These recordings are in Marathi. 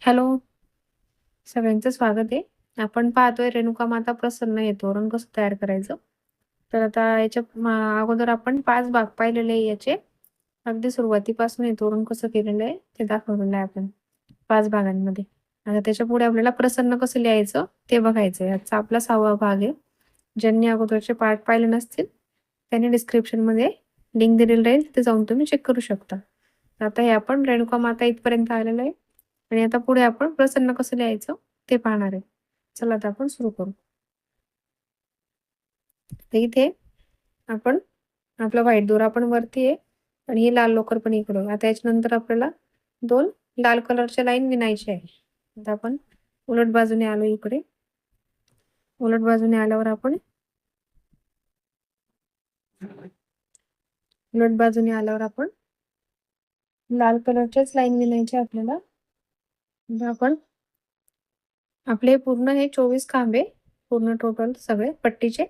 हॅलो, सगळ्यांचं स्वागत आहे. आपण पाहतोय रेणुका माता प्रसन्न हे तोरण कसं तयार करायचं. तर आता याच्या अगोदर आपण 5 भाग पाहिलेले आहे याचे. अगदी सुरुवातीपासून हे तोरण कसं केलेलं आहे ते दाखवलेलं आहे आपण 5 भागांमध्ये. आता त्याच्यापुढे आपल्याला प्रसन्न कसं लिहायचं ते बघायचंय. आजचा आपला 6वा भाग आहे. ज्यांनी अगोदरचे पार्ट पाहिले नसतील त्यांनी डिस्क्रिप्शनमध्ये लिंक दिलेली राहील, तिथे जाऊन तुम्ही चेक करू शकता. आता हे आपण रेणुका माता इथपर्यंत आलेलो आहे आणि आता पुढे आपण प्रसन्न कसं लिहायचं ते पाहणार आहे. चला आता आपण सुरू करू. तर इथे आपण आपला व्हाईट दोरा पण वरती आहे आणि हे लाल लोकर पण इकडं. आता याच्यानंतर आपल्याला 2 लाल कलरच्या लाईन विणायच्या आहे. आता आपण उलट बाजूने आलो इकडे. उलट बाजूने आल्यावर आपण लाल कलरच्याच लाईन विणायच्या आपल्याला. आता आपण आपले पूर्ण हे 24 खांबे पूर्ण टोटल सगळे पट्टीचे.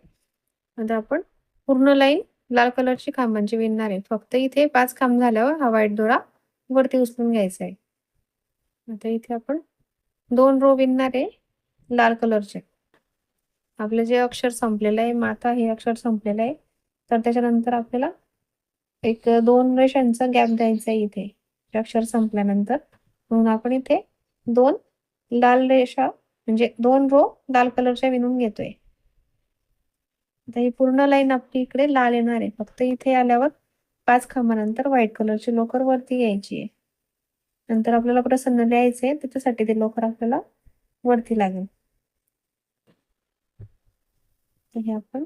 आता आपण पूर्ण लाईन लाल कलरची खांबांची विणणार आहे. फक्त इथे 5 खांब झाल्यावर हा व्हाईट दोरा वरती उचलून घ्यायचा आहे. आता इथे आपण 2 रो विणणार आहे लाल कलरचे. आपलं जे अक्षर संपलेलं आहे माता हे अक्षर संपलेलं आहे. तर त्याच्यानंतर आपल्याला एक 2 रेषांचा गॅप द्यायचा आहे इथे अक्षर संपल्यानंतर. म्हणून आपण इथे 2 लाल रेषा म्हणजे 2 रो लाल कलरच्या विणून घेतोय. आता ही पूर्ण लाईन आपली इकडे लाल येणार आहे. फक्त इथे आल्यावर 5 खांबानंतर व्हाईट कलरची लोकर वरती घ्यायची आहे. नंतर आपल्याला प्रसन्न लिहायचंय त्याच्यासाठी ते लोकर आपल्याला वरती लागेल. तर हे आपण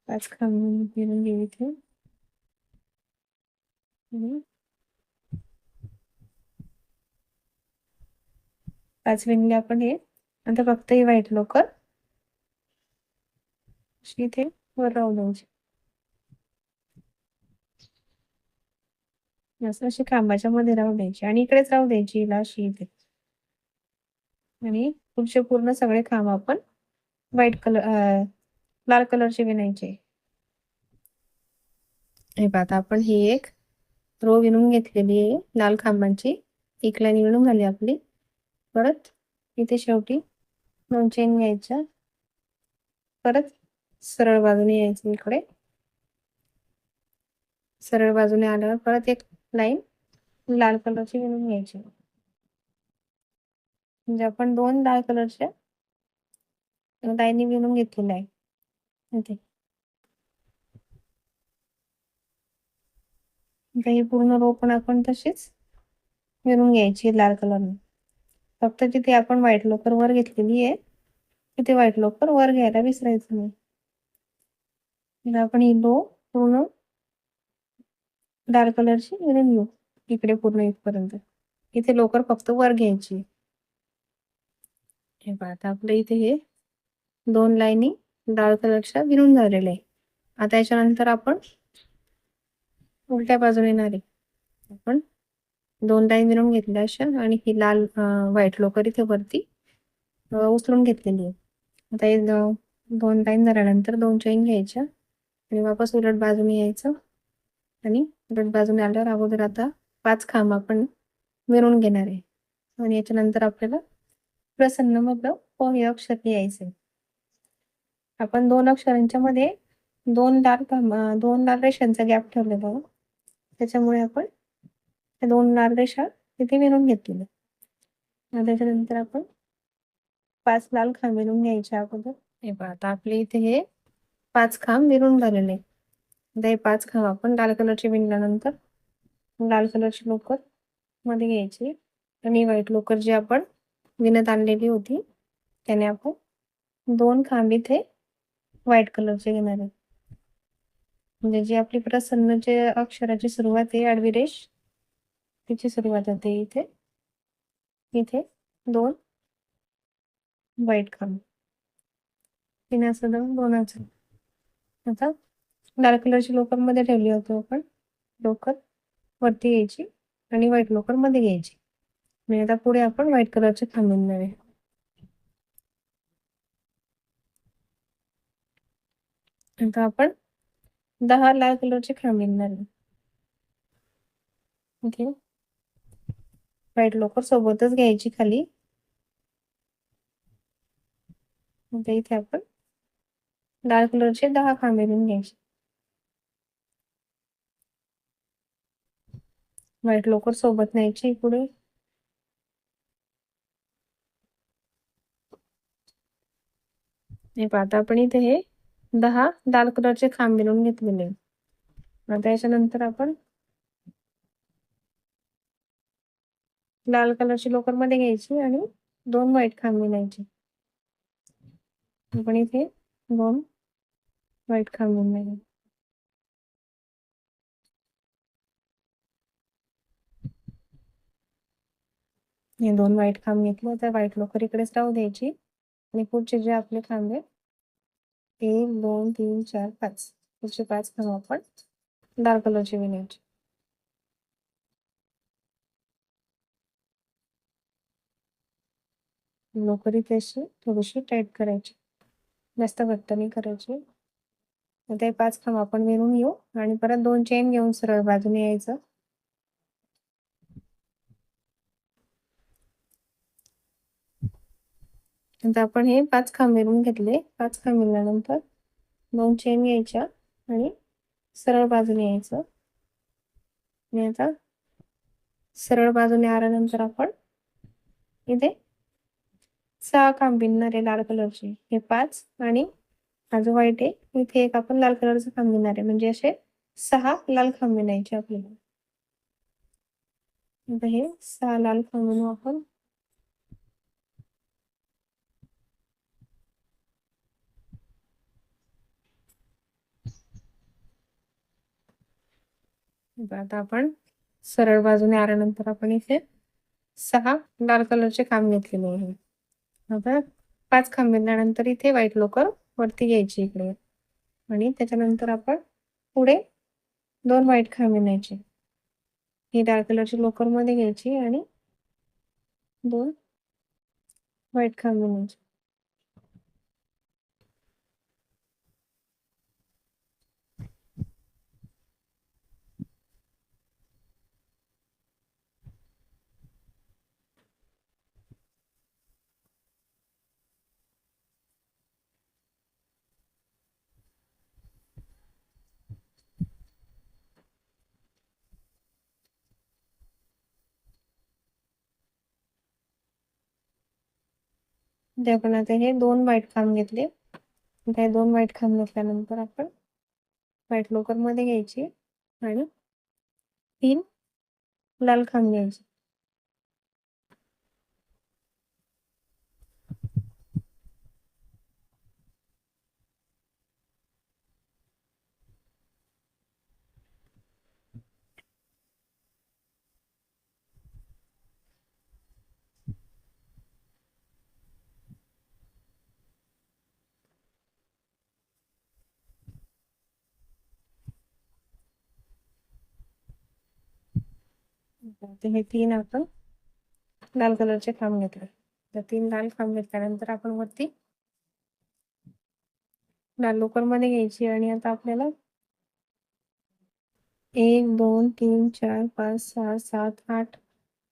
5 खांब विणून घेऊ इथे. 5 विणले आपण हे. आता फक्त ही व्हाईट लोकर इथे वर राहू द्यायची. असं अशी खांबाच्या मध्ये राहू द्यायची आणि इकडेच राहू द्यायची हिला अशी इथे. आणि पुढचे पूर्ण सगळे खांब आपण लाल कलरचे विणायचे. हे पाहता आपण ही एक रो विणून घेतलेली आहे लाल खांबांची. एक लाईन विणून झाली आपली. परत इथे शेवटी 2 चेन घ्यायच्या. परत सरळ बाजूने यायचं इकडे. सरळ बाजूने आल्यावर परत एक लाईन लाल कलरची विणून घ्यायची. म्हणजे आपण 2 लाल कलरच्या लाईनी विणून घेतलेल्या आहे इथे. ही पूर्ण रो पण आपण तशीच विणून घ्यायची लाल कलरने. फक्त जिथे आपण व्हाईट लोकर वर घेतलेली आहे तिथे व्हाईट लोकर वर घ्यायला विसरायचं नाही. आपण ही रो पूर्ण लाल कलरची विणून घेऊ इकडे पूर्ण इथपर्यंत. इथे लोकर फक्त वर घ्यायची. हे पहा आता आपल्या इथे हे 2 लाईनी लाल कलरच्या विणून झालेल्या आहे. आता याच्यानंतर आपण उलट्या बाजूने येणार आहे. आपण 2 लाईन विणून घेतल्या अशा आणि ही लाल व्हाईट लोकर इथे वरती उचलून घेतलेली आहे. आता हे 2 लाईन झाल्यानंतर 2 चेन घ्यायच्या आणि वापस उलट बाजूने यायचं आणि उलट बाजूने आल्यावर अगोदर आता 5 खांब आपण विणून घेणार आहे. आणि याच्यानंतर आपल्याला प्रसन्न मग हे अक्षर लिहायचे. आपण 2 अक्षरांच्या मध्ये 2 लाल रेषांचा गॅप ठेवलेला आहे. त्याच्यामुळे आपण 2 लाल रेषा तिथे विणून घेतलेल्या. त्याच्यानंतर आपण 5 लाल खांब विणून घ्यायचे अगोदर. हे पहा आता आपले इथे हे 5 खांब विणून झालेले. आता हे 5 खांब आपण लाल कलरचे विणल्यानंतर लाल कलरची लोकर मध्ये घ्यायची आणि व्हाईट लोकर जी आपण विणत आणलेली होती त्याने आपण 2 खांब इथे व्हाईट कलरचे घेणार आहे. म्हणजे जी आपली प्रसन्नचे अक्षराची सुरुवात आहे आडवी रेष तिची सुरुवात होते इथे. इथे 2 व्हाईट खांब पिण्यासह 2च. आता लाल कलरची लोकर मध्ये ठेवली होती आपण. लोकर वरती घ्यायची आणि व्हाईट लोकर मध्ये घ्यायची. आणि आता पुढे आपण व्हाईट कलरचे खांब विणणार आहे. आता आपण 10 लाल कलरचे खांब विणणार आहे. ओके. व्हाईट लोकर सोबतच घ्यायची खाली. आता इथे आपण लाल कलरचे 10 खांबे घेऊन घ्यायचे. व्हाईट लोकर सोबत न्यायची पुढे. आता आपण इथे हे 10 लाल कलरचे खांब बनवून घेतलेले. आता याच्यानंतर आपण लाल कलरची लोकर मध्ये घ्यायची आणि 2 व्हाईट खांब न्यायचे. आपण इथे 2 व्हाईट खांब न्यायचे. हे 2 व्हाईट खांब घेतले. तर व्हाईट लोकर इकडेच राहू द्यायची आणि पुढचे जे आपले खांब आहेत 1 2 3 4 5 पुढचे 5 खांब आपण लाल कलरचे विणायचे. लोकर इथे अशी थोडीशी टाईट करायची, जास्त घट्ट नाही करायची. आता हे 5 खांब आपण विणून घेऊ आणि परत 2 चेन घेऊन सरळ बाजूने यायचं. आता आपण हे 5 खांब विणून घेतले. 5 खांब विणल्यानंतर 2 चेन घ्यायच्या आणि सरळ बाजूने यायचं. आणि आता सरळ बाजूने आल्यानंतर आपण इथे 6 खांब विणणार आहे लाल कलरचे. हे 5 आणि हा जो व्हाईट आहे इथे एक आपण लाल कलरचा खांब विणणार आहे. म्हणजे असे 6 लाल खांब विणायचे आपल्याला. आता हे 6 लाल खांब विणू आपण. आता आपण सरळ बाजूने आल्यानंतर आपण इथे 6 लाल कलरचे खांब घेतलेले आहे. आता 5 खांब विणल्यानंतर इथे व्हाईट लोकर वरती घ्यायची इकडे आणि त्याच्यानंतर आपण पुढे 2 व्हाईट खांब विणायचे. ही लाल कलरची लोकर मध्ये घ्यायची आणि 2 व्हाईट खांब विणायचे. आपण आता हे 2 व्हाईट खांब घेतले. हे 2 व्हाईट खांब घेतल्यानंतर आपण व्हाईट लोकर मध्ये घ्यायची आणि 3 लाल खांब घ्यायचे. हे 3 आपण लाल कलरचे खांब घेतले. तर 3 लाल खांब घेतल्यानंतर आपण वरती लाल लोकर मध्ये घ्यायची आणि आता आपल्याला 1 2 3 4 5 6 7 8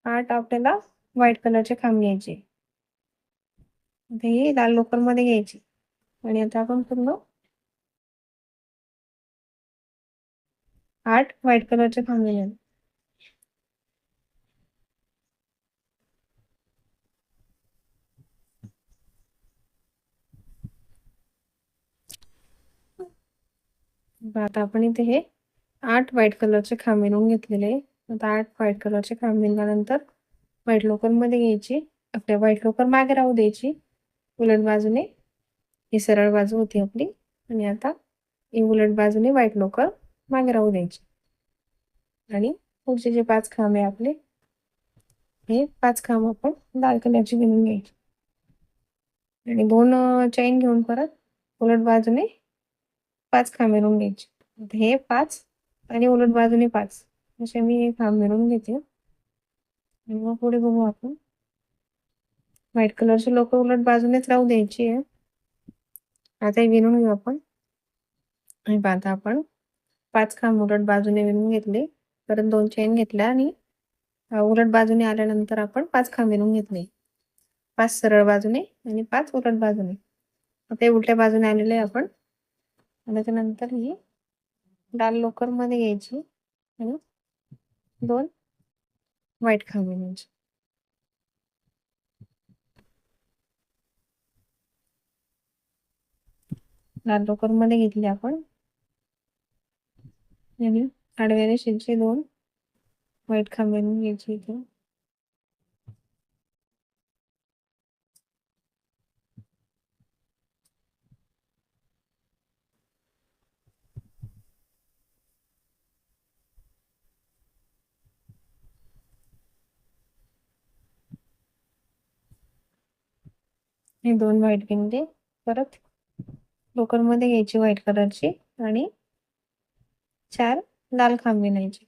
8 आपल्याला व्हाईट कलरचे खांब घ्यायचे. हे लाल लोकर मध्ये घ्यायची आणि आता आपण पूर्ण 8 व्हाईट कलरचे खांब घ्यायचे. आता आपण इथे हे 8 व्हाईट कलरचे खांब विणून घेतलेले. आता 8 व्हाईट कलरचे खांब विणल्यानंतर व्हाईट लोकर मध्ये घ्यायची. आपल्या व्हाईट लोकर मागे राहू द्यायची उलट बाजूने. ही सरळ बाजू होती आपली आणि आता ही उलट बाजूने व्हाईट लोकर मागे राहू द्यायची आणि पुढचे जे 5 खांब आहे आपले हे 5 खांब आपण लाल कलरची विणून घ्यायची आणि 2 चैन घेऊन परत उलट बाजूने 5 खांब विणून घ्यायचे. हे 5 आणि उलट बाजूने 5 असे मी हे खांब विणून घेते आणि मग पुढे बघू आपण. व्हाईट कलरची लोकर उलट बाजूनेच राहू द्यायची आहे. आता हे विणून घेऊ आपण. आणि आता आपण 5 खांब उलट बाजूने विणून घेतले. परत 2 चैन घेतल्या आणि उलट बाजूने आल्यानंतर आपण 5 खांब विणून घेतले. 5 सरळ बाजूने आणि 5 उलट बाजूने. ते उलट्या बाजूने आलेले आपण. त्याच्यानंतर ही डाल लोकर मध्ये घ्यायची आणि 2 व्हाईट खांब विणायचे. डाल लोकर मध्ये घेतली आपण आणि आडव्या रेषेचे 2 व्हाईट खांब विणून घ्यायचे इथे. हे 2 व्हाईट विणले. परत लोकर मध्ये घ्यायची व्हाईट कलरची आणि 4 लाल खांब विणायचे.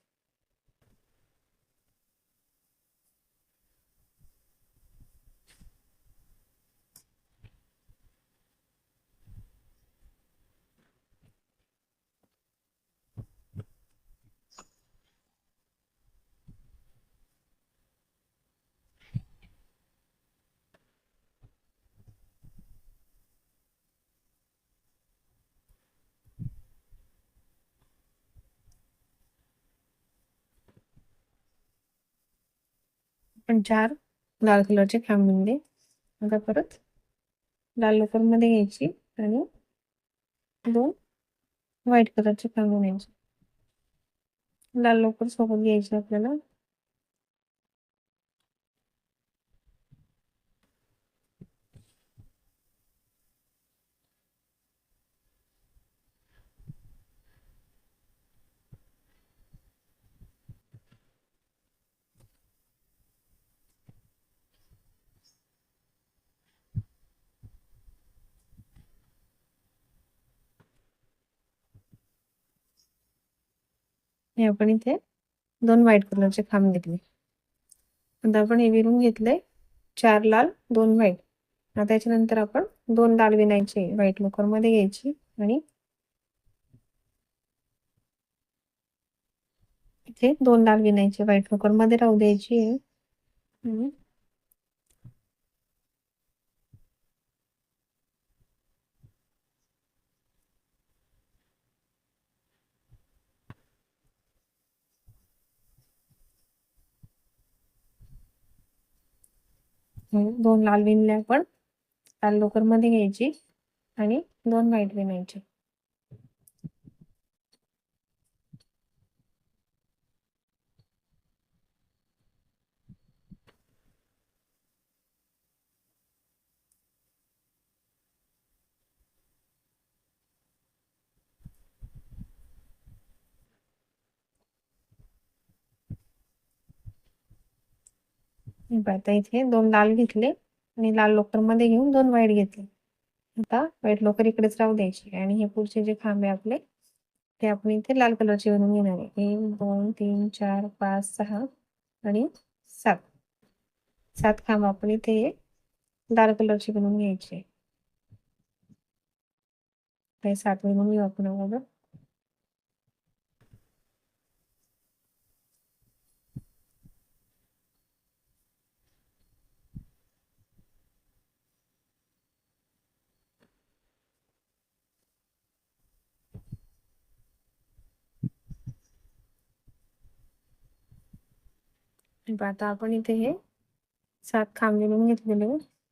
पण 4 लाल कलरचे खांब विणले. आता परत लाल लोकर मध्ये घ्यायची आणि 2 व्हाईट कलरचे खांब विणायचे. लाल लोकर सोबत घ्यायची आपल्याला. हे आपण इथे 2 व्हाईट कलरचे खांब घेतले. आता आपण हे विणून घेतले 4 लाल 2 व्हाईट. आता त्याच्यानंतर आपण 2 लाल विणायचे व्हाईट लोकर मध्ये घ्यायची आणि इथे 2 लाल विणायचे व्हाईट लोकर मध्ये राहू द्यायची. दोन लाल विणले आपण. लाल लोकर मध्ये घ्यायची आणि 2 व्हाईट विणायचे. आता इथे 2 लाल घेतले आणि लाल लोकर मध्ये घेऊन 2 व्हाईट घेतले. आता व्हाईट लोकर इकडेच राहू द्यायची आणि हे पुढचे जे खांब आहे आपले ते आपण इथे लाल कलरचे विणून घेणार आहे. 1 2 3 4 5 6 आणि 7. 7 खांब आपण इथे लाल कलरचे विणून घ्यायचे. 7 विणून घेऊ आपण अगोदर. आता आपण इथे हे 7 खांब विणून घेतलेले.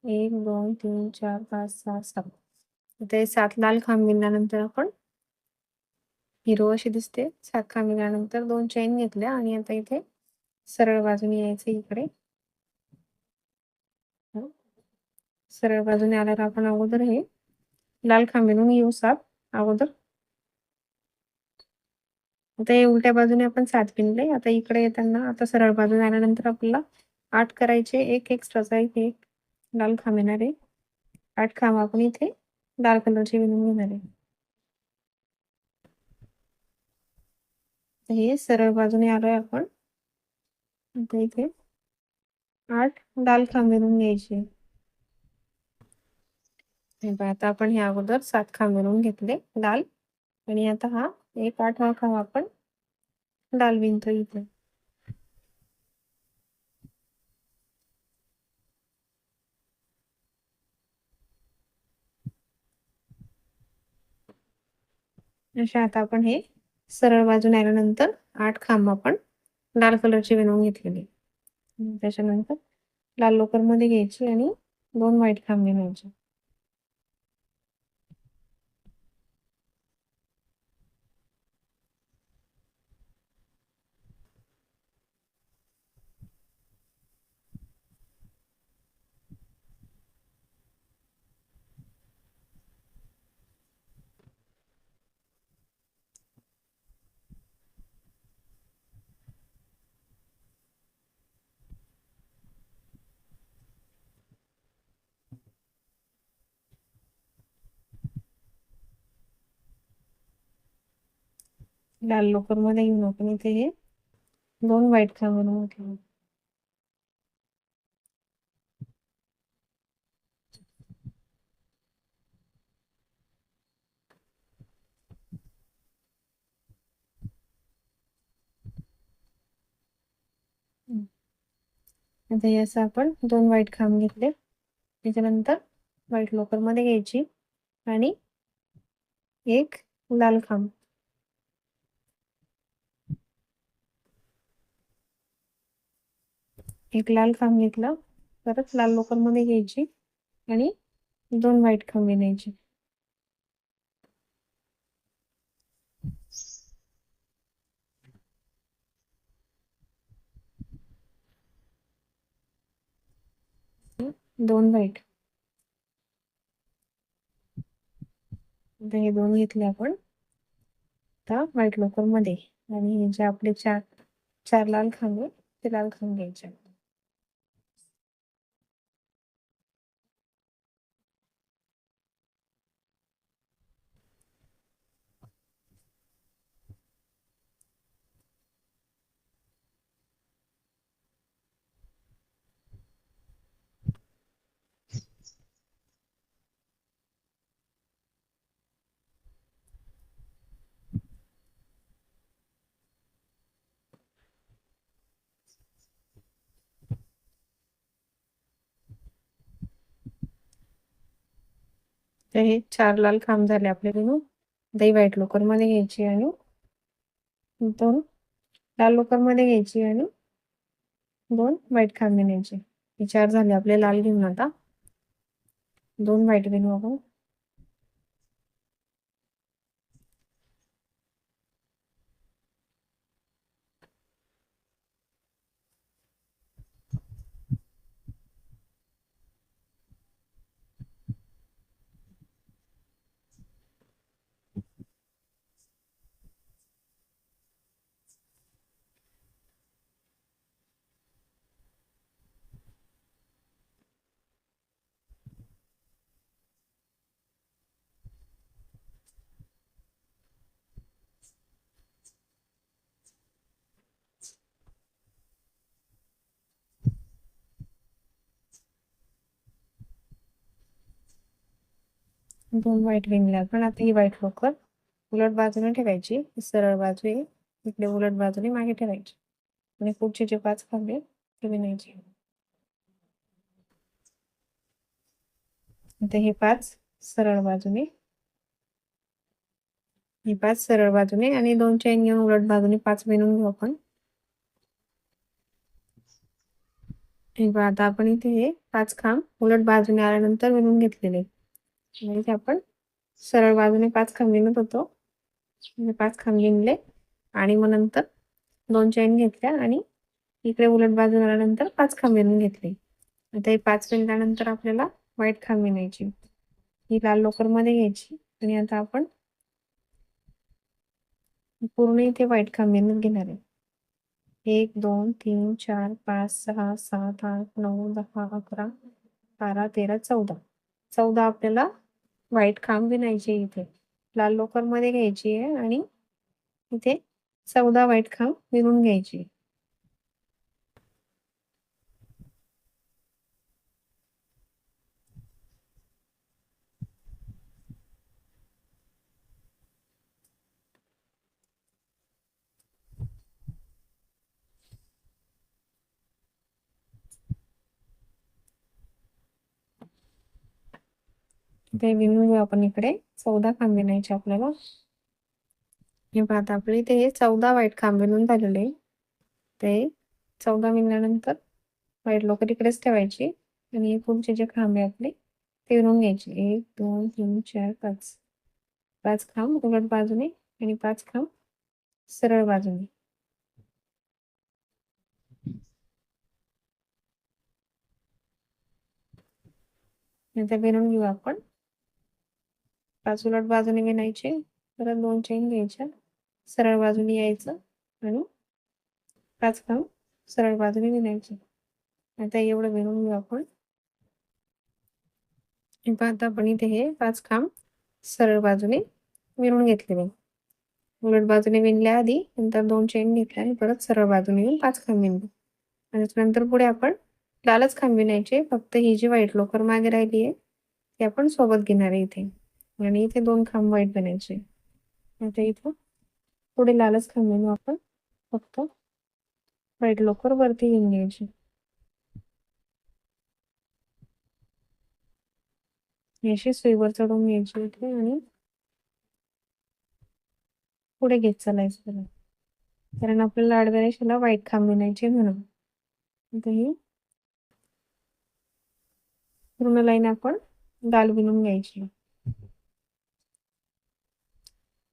1 2 3 4 5 6 7. इथे 7 लाल खांब विणल्यानंतर आपण हिरो अशी दिसते. 7 खांब विणल्यानंतर 2 चैन घेतल्या आणि आता इथे सरळ बाजूने यायचं इकडे. सरळ बाजूने आल्यावर आपण अगोदर हे लाल खांब विणून घेऊ 7 अगोदर. आता हे उलट्या बाजूने आपण 7 विणले. आता इकडे येताना आता सरळ बाजूने आल्यानंतर आपल्याला 8 करायचे. एक एक्स्ट्राचा इथे एक लाल खांब येणार आहे. 8 खांब आपण इथे लाल कलरचे विणून घेणार आहे. हे सरळ बाजूने आलोय आपण. आता इथे 8 लाल खांब विणून घ्यायचे. आता आपण हे अगोदर 7 खांब विणून घेतले लाल आणि आता हा एक 8वा खांब आपण लाल विणतो इथे. अशा आता आपण हे सरळ बाजूने आल्यानंतर 8 खांब आपण लाल कलरचे विणून घेतलेले. त्याच्यानंतर लाल लोकर मध्ये घ्यायची आणि 2 व्हाईट खांब विणायचे. लाल लोकर मध्ये घेऊन आपण इथे हे 2 व्हाईट खांब विणून घेऊ. आता हे असं आपण 2 व्हाईट खांब घेतले. त्याच्यानंतर व्हाईट लोकर मध्ये घ्यायची आणि एक लाल खांब. एक लाल खांब घेतला. परत लाल लोकर मध्ये घ्यायची आणि 2 व्हाईट खांब विणायचे. दोन व्हाईट. हे 2 घेतले आपण आता व्हाईट लोकर मध्ये आणि हे जे आपले चार लाल खांब आहे ते लाल खांब घ्यायचे. 4 लाल खांब झाले आपले विणून. दही व्हाईट लोकर मध्ये घ्यायची आणि 2 लाल लोकर मध्ये घ्यायची आणि 2 व्हाईट खांब विणायचे. हे 4 झाले आपले लाल घेऊन आता 2 व्हाईट विणू आपण. दोन व्हाईट विणले आपण. आता ही व्हाईट लोकर उलट बाजूने ठेवायची. सरळ बाजू आहे इकडे उलट बाजूने मागे ठेवायची आणि पुढचे जे 5 खांब आहेत ते विणायचे. आता हे 5 सरळ बाजूने, हे 5 सरळ बाजूने आणि 2 चैन घेऊन उलट बाजूने 5 विणून घेऊ आपण. आता आपण इथे हे 5 खांब उलट बाजूने आल्यानंतर विणून घेतलेले. इथे आपण सरळ बाजूने 5 खांब विणत होतो. 5 खांब विणले आणि मग नंतर 2 चैन घेतल्या आणि इकडे उलट बाजूने आल्यानंतर 5 खांब विणून घेतले. आता हे 5 विणल्यानंतर आपल्याला व्हाईट खांब विणायची. ही लाल लोकर मध्ये घ्यायची आणि आता आपण पूर्ण इथे व्हाईट खांब विणून घेणार आहे. 1 2 3 4 5 6 7 8 9 10 11 12 13 14. 14 आपल्याला व्हाईट खांब विणायची. इथे लाल लोकर मध्ये घ्यायची आहे आणि इथे 14 व्हाईट खांब विणून घ्यायची. ते विणून घेऊ आपण. इकडे 14 खांब विणायचे आपल्याला. हे पाहता आपले इथे हे 14 व्हाईट खांब विणून झालेले. ते 14 विणल्यानंतर व्हाईट लोकर इकडेच ठेवायची आणि पुढचे जे खांब आहे आपले ते विणून घ्यायचे. 1 2 3 4 5 5 खांब उलट बाजूने आणि 5 खांब सरळ बाजूने. नंतर विणून घेऊ आपण. 5 उलट बाजूने विणायचे. परत 2 चेन घ्यायच्या. सरळ बाजूने यायचं आणि 5 खांब सरळ बाजूने विणायचे. आता एवढं विणून घेऊ आपण. आता आपण इथे हे 5 खांब सरळ बाजूने विणून घेतलेले. उलट बाजूने विणल्या आधी नंतर 2 चेन घेतल्या आणि परत सरळ बाजूने येऊन 5 खांब विणले. आणि त्यानंतर पुढे आपण लालच खांब विणायचे. फक्त ही जी व्हाईट लोकर मागे राहिली आहे ती आपण सोबत घेणार आहे इथे. आणि इथे 2 खांब व्हाईट विणायचे. आता इथं पुढे लालच खांब विणू आपण. फक्त व्हाईट लोकर वरती घेऊन घ्यायची. अशी सुईवर चढवून घ्यायची इथे आणि पुढे घेत चालायचं त्याला. कारण आपल्याला आडव्या रेषेला व्हाईट खांब विणायचे म्हणून. आता ही पूर्ण लाईन आपण लाल विणून घ्यायची.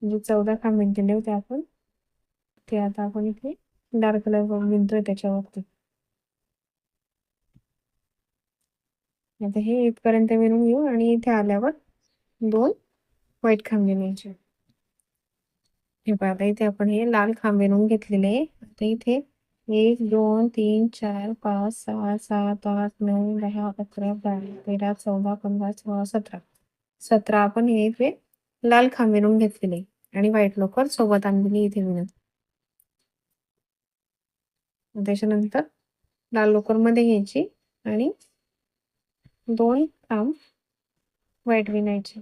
म्हणजे 14 खांब विणलेले होते आपण ते आता आपण इथे डार्क कलर विणतोय त्याच्यावरती. आता हे इथपर्यंत विणून घेऊ आणि इथे आल्यावर 2 व्हाईट खांब विणायचे. हे पहा इथे आपण हे लाल खांब विणून घेतलेले आहे. आता इथे 1 2 3 4 5 6 7 8 9 10 11 12 13 14 15 16 17 17 आपण हे इथे लाल खांब विणून घेतलेले आणि व्हाईट लोकर सोबत आणलेली इथे विणत. त्याच्यानंतर लाल लोकर मध्ये घ्यायची आणि 2 खांब व्हाईट विणायचे.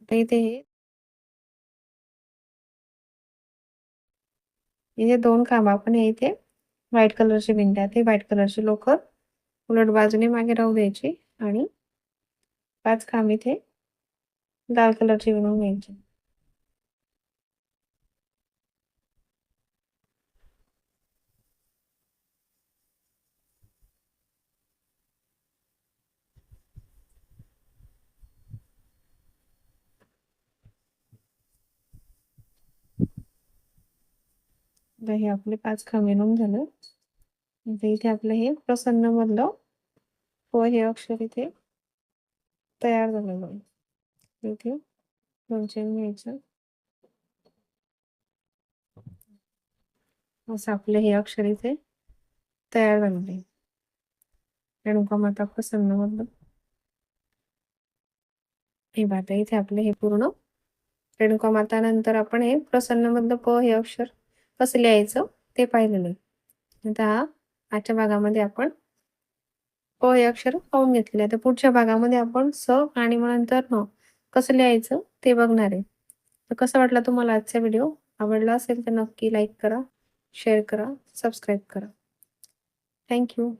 आता इथे 2 खांब आपण इथे व्हाईट कलरची विणल्या. ते व्हाईट कलरची लोकर उलट बाजूने मागे राहू द्यायची आणि 5 खांब इथे लाल कलरची विणून घ्यायची. हे आपले 5 खांब विणून झालं. इथे आपलं हे प्रसन्न मधलं हे अक्षर इथे तयार झालेलं आहे. इथे 2 चेन घ्यायचं. असं आपलं हे अक्षर इथे तयार झालेलं आहे. रेणुका माता प्रसन्न मधलं हे बात इथे आपले हे पूर्ण रेणुका माता नंतर आपण हे प्रसन्न मधलं हे अक्षर कसं लिहायचं ते पाहिलेलं आहे. आता आजच्या भागामध्ये आपण हे अक्षर पाहून घेतले. तर पुढच्या भागामध्ये आपण आणि मग नंतर कसं लिहायचं ते बघणार आहे. तर कसं वाटला तुम्हाला आजचा व्हिडिओ? आवडला असेल तर नक्की लाईक करा, शेअर करा, सबस्क्राईब करा. थँक्यू.